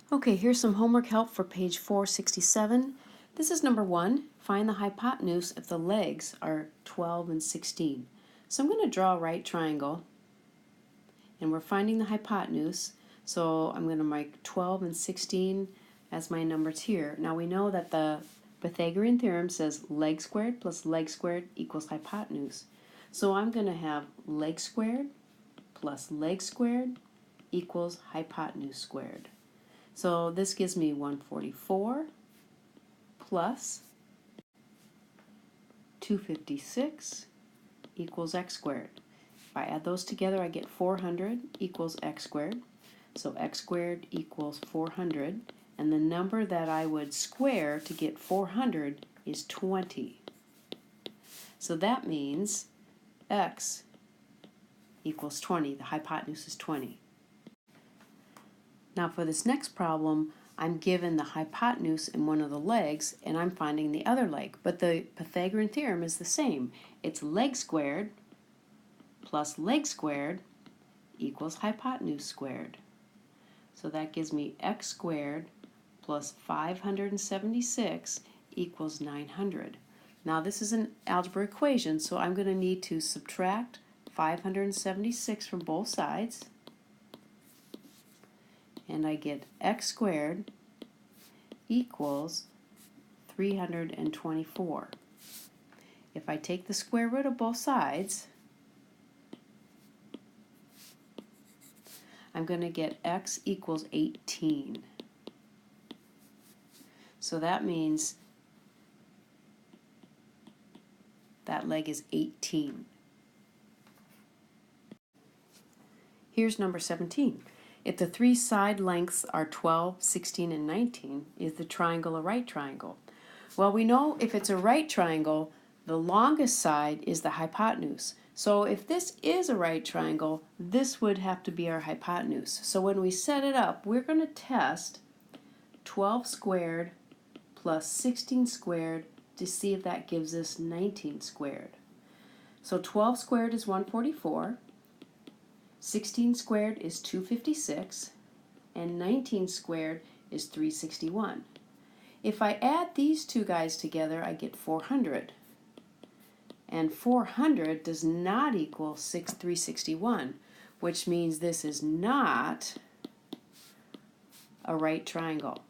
Okay, here's some homework help for page 467. This is number 1. Find the hypotenuse if the legs are 12 and 16. So I'm going to draw a right triangle, and we're finding the hypotenuse. So I'm going to make 12 and 16 as my numbers here. Now we know that the Pythagorean theorem says leg squared plus leg squared equals hypotenuse. So I'm going to have leg squared plus leg squared equals hypotenuse squared. So this gives me 144 plus 256 equals x squared. If I add those together, I get 400 equals x squared. So x squared equals 400. And the number that I would square to get 400 is 20. So that means x equals 20. The hypotenuse is 20. Now for this next problem, I'm given the hypotenuse in one of the legs, and I'm finding the other leg. But the Pythagorean theorem is the same. It's leg squared plus leg squared equals hypotenuse squared. So that gives me x squared plus 576 equals 900. Now this is an algebra equation, so I'm going to need to subtract 576 from both sides. And I get x squared equals 324. If I take the square root of both sides, I'm going to get x equals 18. So that means that leg is 18. Here's number 17. If the three side lengths are 12, 16, and 19, is the triangle a right triangle? Well, we know if it's a right triangle, the longest side is the hypotenuse. So if this is a right triangle, this would have to be our hypotenuse. So when we set it up, we're going to test 12 squared plus 16 squared to see if that gives us 19 squared. So 12 squared is 144. 16 squared is 256, and 19 squared is 361. If I add these two guys together, I get 400. And 400 does not equal 361, which means this is not a right triangle.